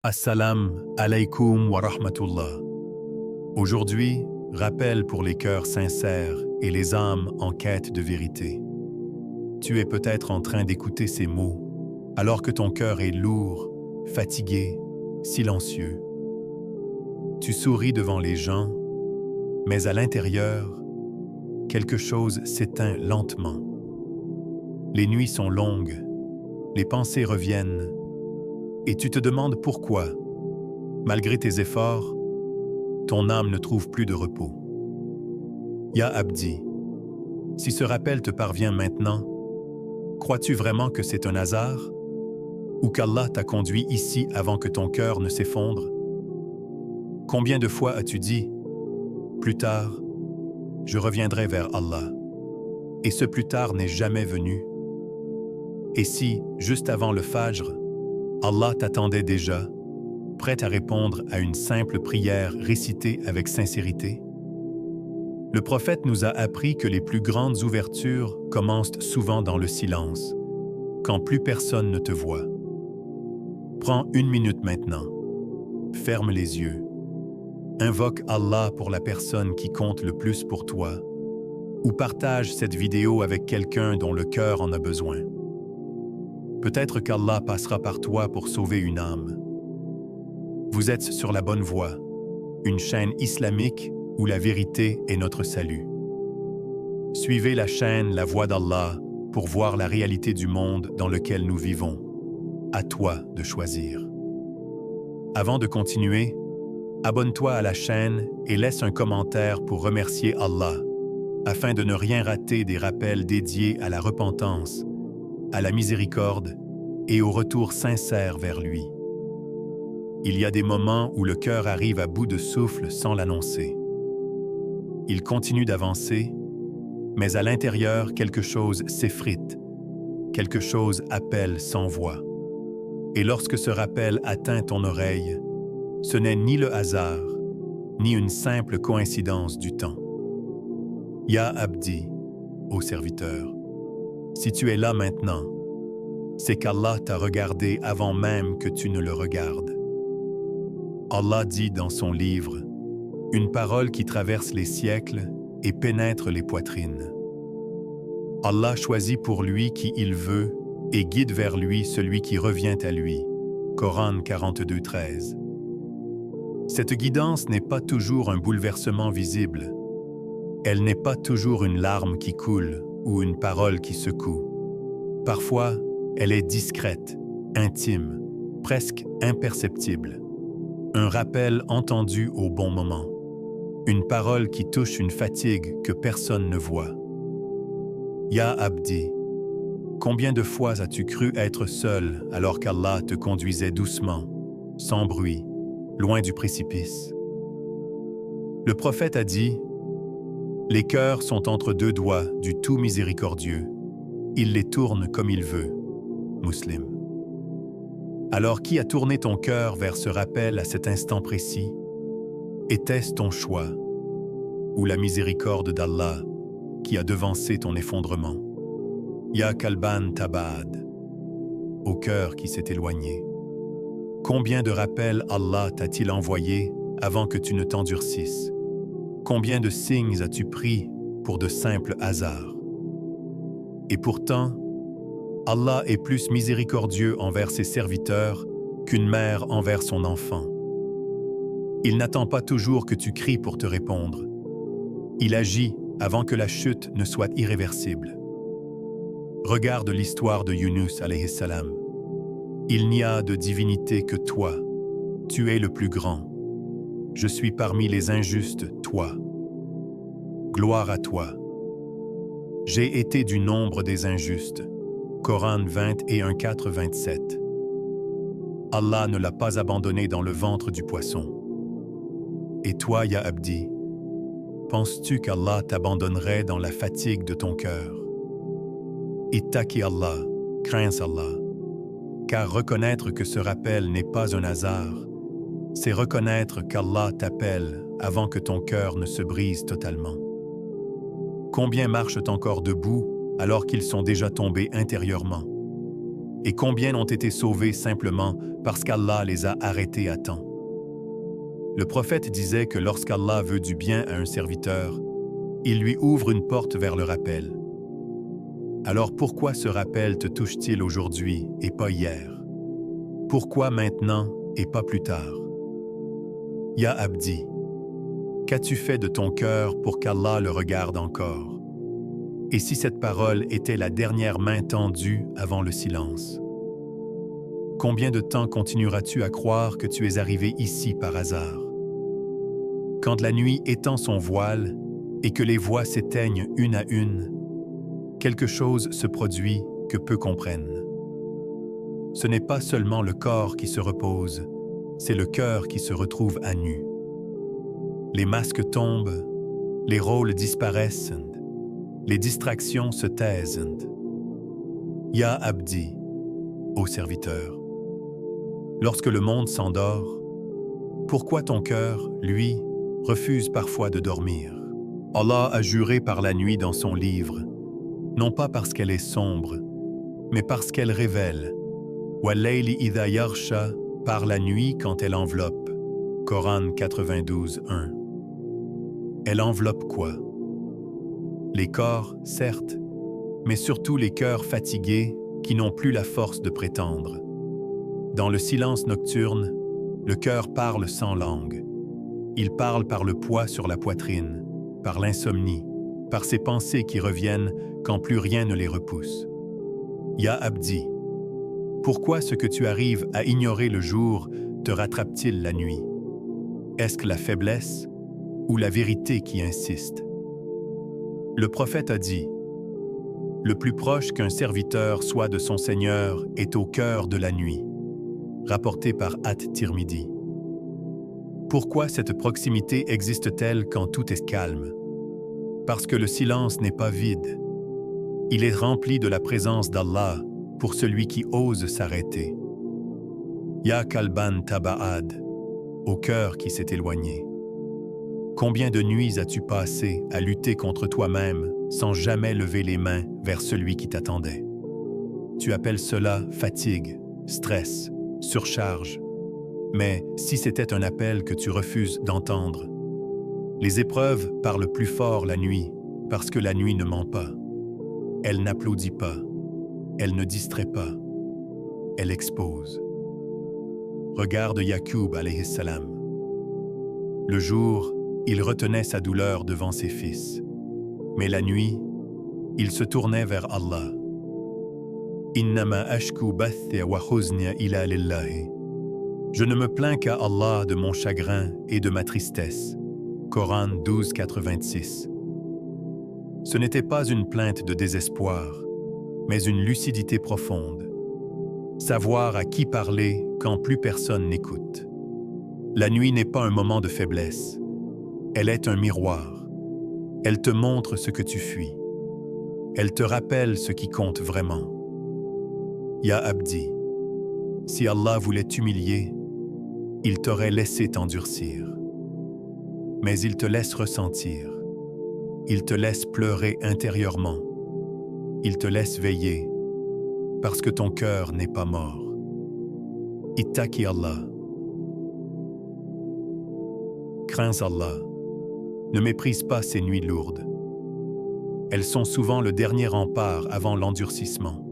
Assalam alaikum wa rahmatullah. Aujourd'hui, rappel pour les cœurs sincères et les âmes en quête de vérité. Tu es peut-être en train d'écouter ces mots, alors que ton cœur est lourd, fatigué, silencieux. Tu souris devant les gens, mais à l'intérieur, quelque chose s'éteint lentement. Les nuits sont longues, les pensées reviennent, et tu te demandes pourquoi, malgré tes efforts, ton âme ne trouve plus de repos. Ya Abdi, si ce rappel te parvient maintenant, crois-tu vraiment que c'est un hasard ou qu'Allah t'a conduit ici avant que ton cœur ne s'effondre? Combien de fois as-tu dit « Plus tard, je reviendrai vers Allah » et ce plus tard n'est jamais venu? Et si, juste avant le Fajr, Allah t'attendait déjà, prêt à répondre à une simple prière récitée avec sincérité? Le prophète nous a appris que les plus grandes ouvertures commencent souvent dans le silence, quand plus personne ne te voit. Prends 1 minute maintenant. Ferme les yeux. Invoque Allah pour la personne qui compte le plus pour toi, ou partage cette vidéo avec quelqu'un dont le cœur en a besoin. Peut-être qu'Allah passera par toi pour sauver une âme. Vous êtes sur la bonne voie, une chaîne islamique où la vérité est notre salut. Suivez la chaîne La Voix d'Allah pour voir la réalité du monde dans lequel nous vivons. À toi de choisir. Avant de continuer, abonne-toi à la chaîne et laisse un commentaire pour remercier Allah, afin de ne rien rater des rappels dédiés à la repentance, à la miséricorde et au retour sincère vers lui. Il y a des moments où le cœur arrive à bout de souffle sans l'annoncer. Il continue d'avancer, mais à l'intérieur, quelque chose s'effrite, quelque chose appelle sans voix. Et lorsque ce rappel atteint ton oreille, ce n'est ni le hasard, ni une simple coïncidence du temps. Ya Abdi, ô serviteur, si tu es là maintenant, c'est qu'Allah t'a regardé avant même que tu ne le regardes. Allah dit dans son livre, une parole qui traverse les siècles et pénètre les poitrines. Allah choisit pour lui qui il veut et guide vers lui celui qui revient à lui. Coran 42, 13. Cette guidance n'est pas toujours un bouleversement visible. Elle n'est pas toujours une larme qui coule ou une parole qui secoue. Parfois, elle est discrète, intime, presque imperceptible. Un rappel entendu au bon moment. Une parole qui touche une fatigue que personne ne voit. Ya Abdi, combien de fois as-tu cru être seul alors qu'Allah te conduisait doucement, sans bruit, loin du précipice? Le prophète a dit, « Les cœurs sont entre 2 doigts du tout miséricordieux. Il les tourne comme il veut. » Muslim. Alors qui a tourné ton cœur vers ce rappel à cet instant précis? Était-ce ton choix ou la miséricorde d'Allah qui a devancé ton effondrement? Ya Kalban Tabad, au cœur qui s'est éloigné. Combien de rappels Allah t'a-t-il envoyé avant que tu ne t'endurcisses? Combien de signes as-tu pris pour de simples hasards? Et pourtant, Allah est plus miséricordieux envers ses serviteurs qu'une mère envers son enfant. Il n'attend pas toujours que tu cries pour te répondre. Il agit avant que la chute ne soit irréversible. Regarde l'histoire de Yunus alayhi salam. Il n'y a de divinité que toi. Tu es le plus grand. Je suis parmi les injustes, toi. Gloire à toi. J'ai été du nombre des injustes. Coran 21, 4, 27. Allah ne l'a pas abandonné dans le ventre du poisson. Et toi, Ya Abdi, penses-tu qu'Allah t'abandonnerait dans la fatigue de ton cœur? Ittaqi Allah, crains Allah, car reconnaître que ce rappel n'est pas un hasard, c'est reconnaître qu'Allah t'appelle avant que ton cœur ne se brise totalement. Combien marchent encore debout alors qu'ils sont déjà tombés intérieurement? Et combien ont été sauvés simplement parce qu'Allah les a arrêtés à temps? Le prophète disait que lorsqu'Allah veut du bien à un serviteur, il lui ouvre une porte vers le rappel. Alors pourquoi ce rappel te touche-t-il aujourd'hui et pas hier? Pourquoi maintenant et pas plus tard? Ya Abdi, qu'as-tu fait de ton cœur pour qu'Allah le regarde encore? Et si cette parole était la dernière main tendue avant le silence? Combien de temps continueras-tu à croire que tu es arrivé ici par hasard? Quand la nuit étend son voile et que les voix s'éteignent une à une, quelque chose se produit que peu comprennent. Ce n'est pas seulement le corps qui se repose, c'est le cœur qui se retrouve à nu. Les masques tombent, les rôles disparaissent, les distractions se taisent. Ya Abdi, ô serviteur, lorsque le monde s'endort, pourquoi ton cœur, lui, refuse parfois de dormir? Allah a juré par la nuit dans son livre, non pas parce qu'elle est sombre, mais parce qu'elle révèle. Wal-layli idha yaghsha, par la nuit quand elle enveloppe. Coran 92, 1. Elle enveloppe quoi? Les corps, certes, mais surtout les cœurs fatigués qui n'ont plus la force de prétendre. Dans le silence nocturne, le cœur parle sans langue. Il parle par le poids sur la poitrine, par l'insomnie, par ces pensées qui reviennent quand plus rien ne les repousse. Ya Abdi, pourquoi ce que tu arrives à ignorer le jour te rattrape-t-il la nuit? Est-ce que la faiblesse ou la vérité qui insiste? Le prophète a dit, « Le plus proche qu'un serviteur soit de son Seigneur est au cœur de la nuit », rapporté par At-Tirmidhi. Pourquoi cette proximité existe-t-elle quand tout est calme? Parce que le silence n'est pas vide. Il est rempli de la présence d'Allah pour celui qui ose s'arrêter. Ya Kalban Taba'ad, au cœur qui s'est éloigné. Combien de nuits as-tu passé à lutter contre toi-même sans jamais lever les mains vers celui qui t'attendait? Tu appelles cela fatigue, stress, surcharge. Mais si c'était un appel que tu refuses d'entendre, les épreuves parlent plus fort la nuit parce que la nuit ne ment pas. Elle n'applaudit pas, elle ne distrait pas, elle expose. Regarde Yacoub alayhi salam. Le jour, il retenait sa douleur devant ses fils. Mais la nuit, il se tournait vers Allah. Innama ashku bathi wa huzni ila lillahi. Je ne me plains qu'à Allah de mon chagrin et de ma tristesse. Coran 12, 86. Ce n'était pas une plainte de désespoir, mais une lucidité profonde. Savoir à qui parler quand plus personne n'écoute. La nuit n'est pas un moment de faiblesse. Elle est un miroir. Elle te montre ce que tu fuis. Elle te rappelle ce qui compte vraiment. Ya Abdi, si Allah voulait t'humilier, il t'aurait laissé t'endurcir. Mais il te laisse ressentir. Il te laisse pleurer intérieurement. Il te laisse veiller, parce que ton cœur n'est pas mort. Ittaqi Allah. Crains Allah. Ne méprise pas ces nuits lourdes. Elles sont souvent le dernier rempart avant l'endurcissement.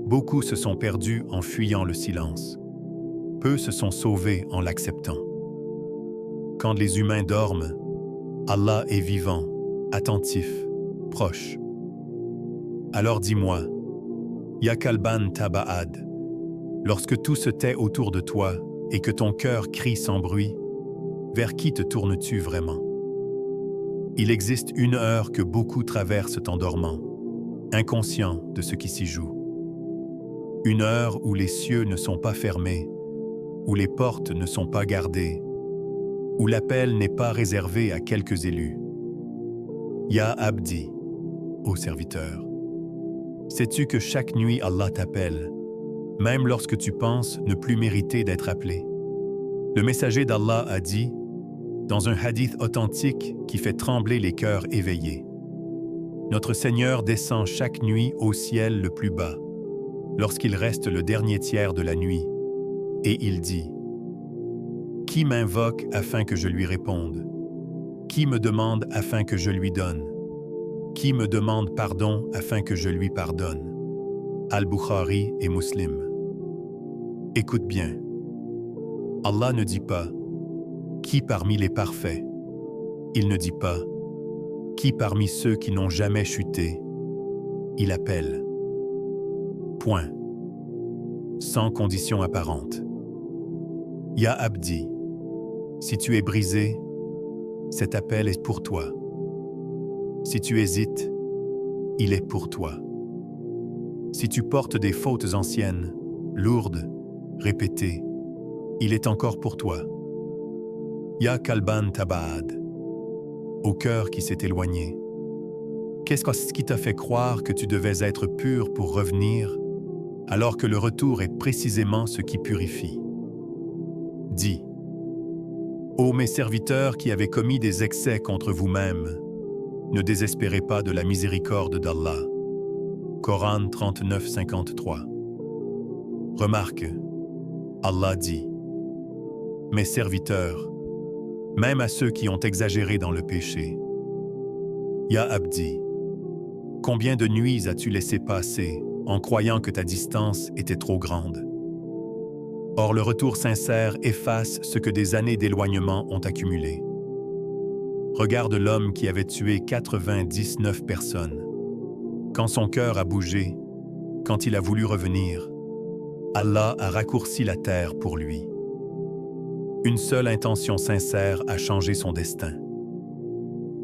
Beaucoup se sont perdus en fuyant le silence. Peu se sont sauvés en l'acceptant. Quand les humains dorment, Allah est vivant, attentif, proche. Alors dis-moi, Ya Kalban Taba'ad, lorsque tout se tait autour de toi et que ton cœur crie sans bruit, vers qui te tournes-tu vraiment? Il existe une heure que beaucoup traversent en dormant, inconscients de ce qui s'y joue. Une heure où les cieux ne sont pas fermés, où les portes ne sont pas gardées, où l'appel n'est pas réservé à quelques élus. Ya Abdi, ô serviteur, sais-tu que chaque nuit Allah t'appelle, même lorsque tu penses ne plus mériter d'être appelé? Le messager d'Allah a dit, dans un hadith authentique qui fait trembler les cœurs éveillés, « Notre Seigneur descend chaque nuit au ciel le plus bas. lorsqu'il reste le dernier tiers de la nuit, et il dit « Qui m'invoque afin que je lui réponde? Qui me demande afin que je lui donne? Qui me demande pardon afin que je lui pardonne ?» Al-Bukhari et Muslim. Écoute bien. Allah ne dit pas « Qui parmi les parfaits ?» Il ne dit pas « Qui parmi ceux qui n'ont jamais chuté ?» Il appelle. Point. Sans condition apparente. Ya Abdi, si tu es brisé, cet appel est pour toi. Si tu hésites, il est pour toi. Si tu portes des fautes anciennes, lourdes, répétées, il est encore pour toi. Ya Kalban Tabaad, au cœur qui s'est éloigné. Qu'est-ce qui t'a fait croire que tu devais être pur pour revenir, alors que le retour est précisément ce qui purifie? Dis, ô mes serviteurs qui avez commis des excès contre vous-mêmes, ne désespérez pas de la miséricorde d'Allah. Coran 39, 53. Remarque, Allah dit, mes serviteurs, même à ceux qui ont exagéré dans le péché. Ya Abdi, combien de nuits as-tu laissé passer en croyant que ta distance était trop grande? Or, le retour sincère efface ce que des années d'éloignement ont accumulé. Regarde l'homme qui avait tué 99 personnes. Quand son cœur a bougé, quand il a voulu revenir, Allah a raccourci la terre pour lui. Une seule intention sincère a changé son destin.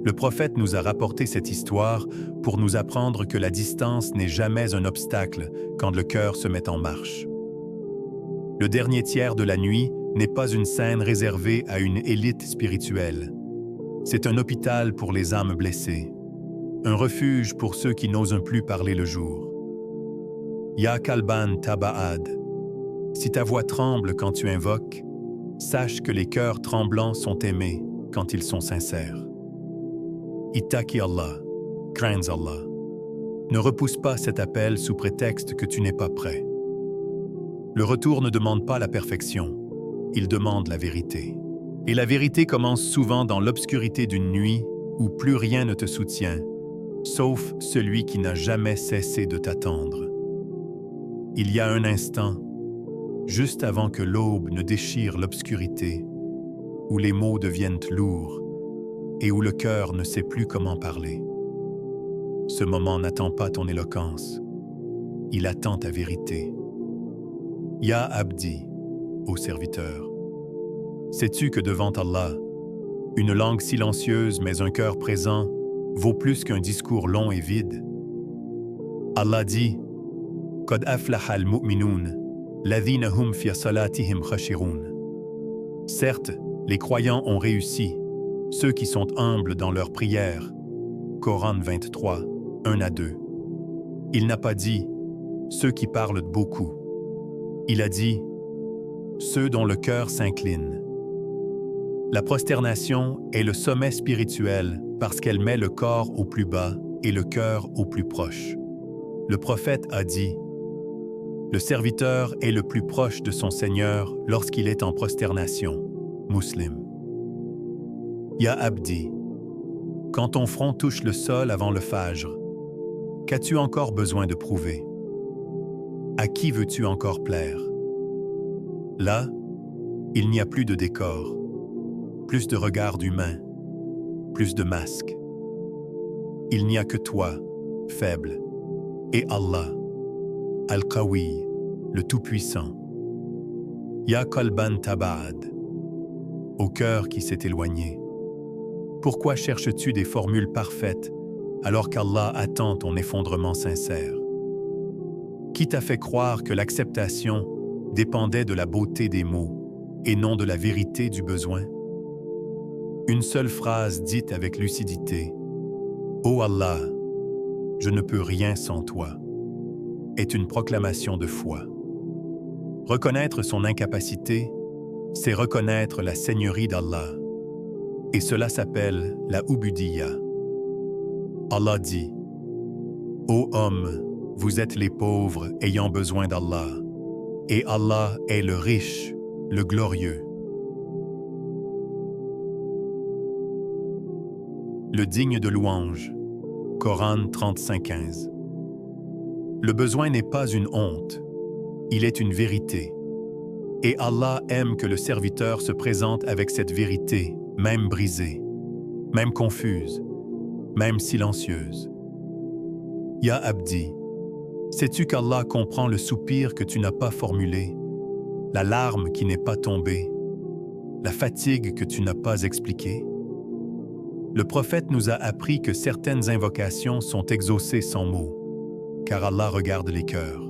Le prophète nous a rapporté cette histoire pour nous apprendre que la distance n'est jamais un obstacle quand le cœur se met en marche. Le dernier tiers de la nuit n'est pas une scène réservée à une élite spirituelle. C'est un hôpital pour les âmes blessées, un refuge pour ceux qui n'osent plus parler le jour. Ya Kalban Tabaad, si ta voix tremble quand tu invoques, sache que les cœurs tremblants sont aimés quand ils sont sincères. Ittaqi Allah, crains Allah. Ne repousse pas cet appel sous prétexte que tu n'es pas prêt. Le retour ne demande pas la perfection, il demande la vérité. Et la vérité commence souvent dans l'obscurité d'une nuit où plus rien ne te soutient, sauf celui qui n'a jamais cessé de t'attendre. Il y a un instant, juste avant que l'aube ne déchire l'obscurité, où les mots deviennent lourds et où le cœur ne sait plus comment parler. Ce moment n'attend pas ton éloquence, il attend ta vérité. Ya Abdi, ô serviteur, sais-tu que devant Allah, une langue silencieuse mais un cœur présent vaut plus qu'un discours long et vide? Allah dit, « Qad aflaha al-mu'minoun, ladhina hum fi salatihim khashirun » Certes, les croyants ont réussi, ceux qui sont humbles dans leurs prières. Coran 23, 1 à 2. Il n'a pas dit « ceux qui parlent beaucoup ». Il a dit « ceux dont le cœur s'incline ». La prosternation est le sommet spirituel parce qu'elle met le corps au plus bas et le cœur au plus proche. Le prophète a dit « Le serviteur est le plus proche de son Seigneur lorsqu'il est en prosternation. » Muslim. Ya Abdi, quand ton front touche le sol avant le fajr, qu'as-tu encore besoin de prouver? À qui veux-tu encore plaire? Là, il n'y a plus de décor, plus de regards humains, plus de masques. Il n'y a que toi, faible, et Allah, Al-Qawi, le Tout-Puissant. Ya Qalban Tabaad, au cœur qui s'est éloigné. Pourquoi cherches-tu des formules parfaites alors qu'Allah attend ton effondrement sincère? Qui t'a fait croire que l'acceptation dépendait de la beauté des mots et non de la vérité du besoin? Une seule phrase dite avec lucidité, « Ô Allah, je ne peux rien sans toi », est une proclamation de foi. Reconnaître son incapacité, c'est reconnaître la seigneurie d'Allah. Et cela s'appelle la Ubudiyya. Allah dit, « Ô hommes, vous êtes les pauvres ayant besoin d'Allah, et Allah est le riche, le glorieux. Le digne de louange, Coran 35-15. Le besoin n'est pas une honte, il est une vérité. Et Allah aime que le serviteur se présente avec cette vérité, même brisée, même confuse, même silencieuse. Ya Abdi, sais-tu qu'Allah comprend le soupir que tu n'as pas formulé, la larme qui n'est pas tombée, la fatigue que tu n'as pas expliquée? Le prophète nous a appris que certaines invocations sont exaucées sans mots, car Allah regarde les cœurs.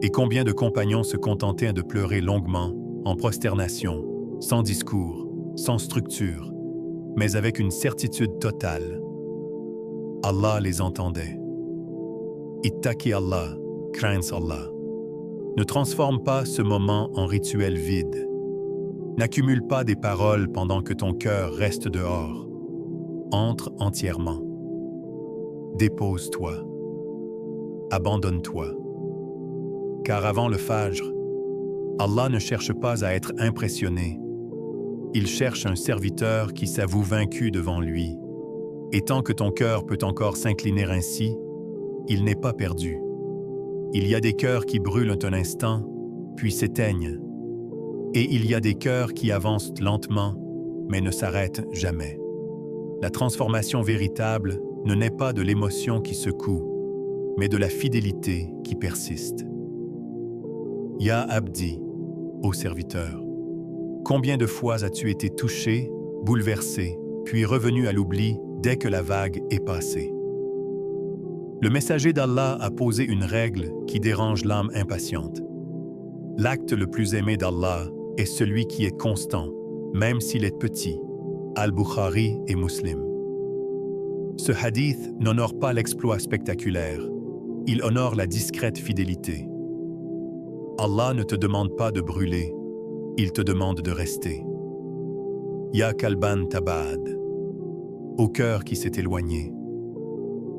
Et combien de compagnons se contentaient de pleurer longuement, en prosternation, sans discours, sans structure, mais avec une certitude totale. Allah les entendait. Ittaqi Allah, crains Allah. Ne transforme pas ce moment en rituel vide. N'accumule pas des paroles pendant que ton cœur reste dehors. Entre entièrement. Dépose-toi. Abandonne-toi. Car avant le Fajr, Allah ne cherche pas à être impressionné. Il cherche un serviteur qui s'avoue vaincu devant lui. Et tant que ton cœur peut encore s'incliner ainsi, il n'est pas perdu. Il y a des cœurs qui brûlent un instant, puis s'éteignent. Et il y a des cœurs qui avancent lentement, mais ne s'arrêtent jamais. La transformation véritable ne naît pas de l'émotion qui secoue, mais de la fidélité qui persiste. Ya Abdi, ô serviteur, combien de fois as-tu été touché, bouleversé, puis revenu à l'oubli dès que la vague est passée? Le messager d'Allah a posé une règle qui dérange l'âme impatiente. L'acte le plus aimé d'Allah est celui qui est constant, même s'il est petit. Al-Bukhari et Muslim. Ce hadith n'honore pas l'exploit spectaculaire, il honore la discrète fidélité. Allah ne te demande pas de brûler, il te demande de rester. Ya Kalban Tabad, au cœur qui s'est éloigné.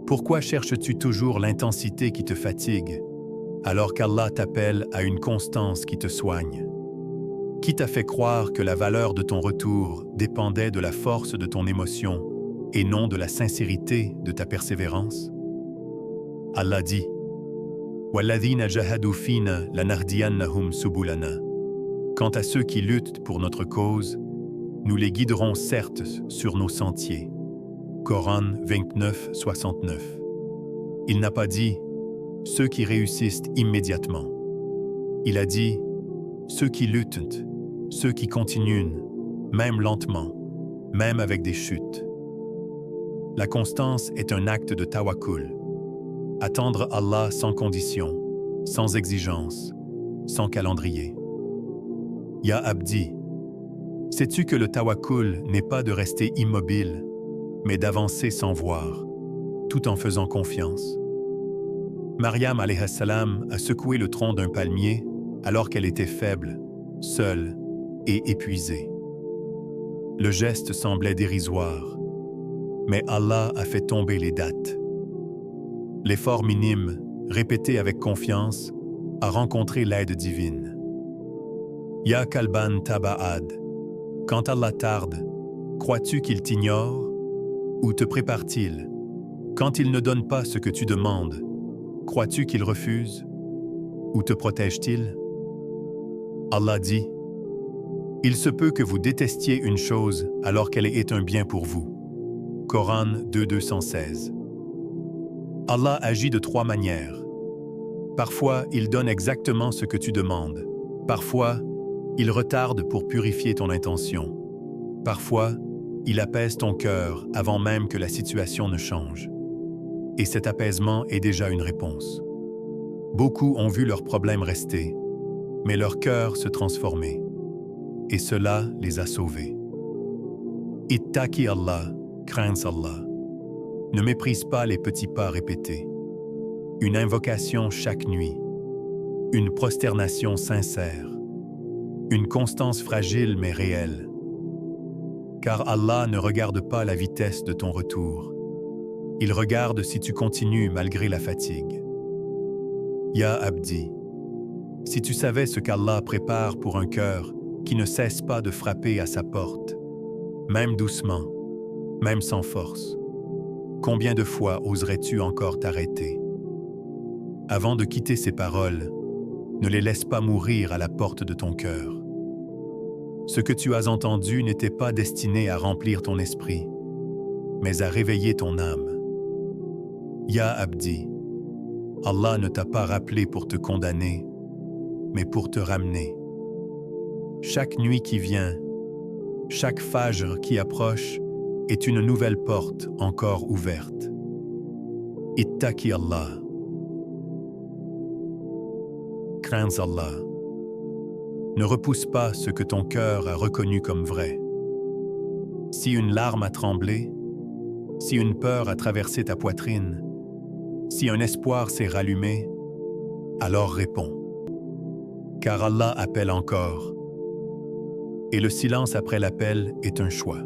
Pourquoi cherches-tu toujours l'intensité qui te fatigue, alors qu'Allah t'appelle à une constance qui te soigne? Qui t'a fait croire que la valeur de ton retour dépendait de la force de ton émotion et non de la sincérité de ta persévérance? Allah dit « Walladhina jahadu fina lanardiyannahum subulana » Quant à ceux qui luttent pour notre cause, nous les guiderons certes sur nos sentiers. Coran 29-69. Il n'a pas dit « ceux qui réussissent immédiatement ». Il a dit « ceux qui luttent ». Ceux qui continuent, même lentement, même avec des chutes. La constance est un acte de tawakkul. Attendre Allah sans condition, sans exigence, sans calendrier. Ya Abdi, sais-tu que le tawakkul n'est pas de rester immobile, mais d'avancer sans voir, tout en faisant confiance? Maryam alayhi salam a secoué le tronc d'un palmier alors qu'elle était faible, seule, et épuisé. Le geste semblait dérisoire, mais Allah a fait tomber les dattes. L'effort minime, répété avec confiance, a rencontré l'aide divine. Ya Kalban Taba'ad, quand Allah tarde, crois-tu qu'il t'ignore? Ou te prépare-t-il? Quand il ne donne pas ce que tu demandes, crois-tu qu'il refuse? Ou te protège-t-il? Allah dit, il se peut que vous détestiez une chose alors qu'elle est un bien pour vous. Coran 2:216. Allah agit de 3 manières. Parfois, il donne exactement ce que tu demandes. Parfois, il retarde pour purifier ton intention. Parfois, il apaise ton cœur avant même que la situation ne change. Et cet apaisement est déjà une réponse. Beaucoup ont vu leurs problèmes rester, mais leur cœur se transformer. Et cela les a sauvés. Ittaqi Allah, crains Allah. Ne méprise pas les petits pas répétés. Une invocation chaque nuit. Une prosternation sincère. Une constance fragile mais réelle. Car Allah ne regarde pas la vitesse de ton retour. Il regarde si tu continues malgré la fatigue. Ya Abdi, si tu savais ce qu'Allah prépare pour un cœur qui ne cesse pas de frapper à sa porte, même doucement, même sans force, combien de fois oserais-tu encore t'arrêter? Avant de quitter ces paroles, ne les laisse pas mourir à la porte de ton cœur. Ce que tu as entendu n'était pas destiné à remplir ton esprit, mais à réveiller ton âme. Ya Abdi, Allah ne t'a pas rappelé pour te condamner, mais pour te ramener. Chaque nuit qui vient, chaque fajr qui approche est une nouvelle porte encore ouverte. Ittaqi Allah. Crains Allah. Ne repousse pas ce que ton cœur a reconnu comme vrai. Si une larme a tremblé, si une peur a traversé ta poitrine, si un espoir s'est rallumé, alors réponds. Car Allah appelle encore, et le silence après l'appel est un choix.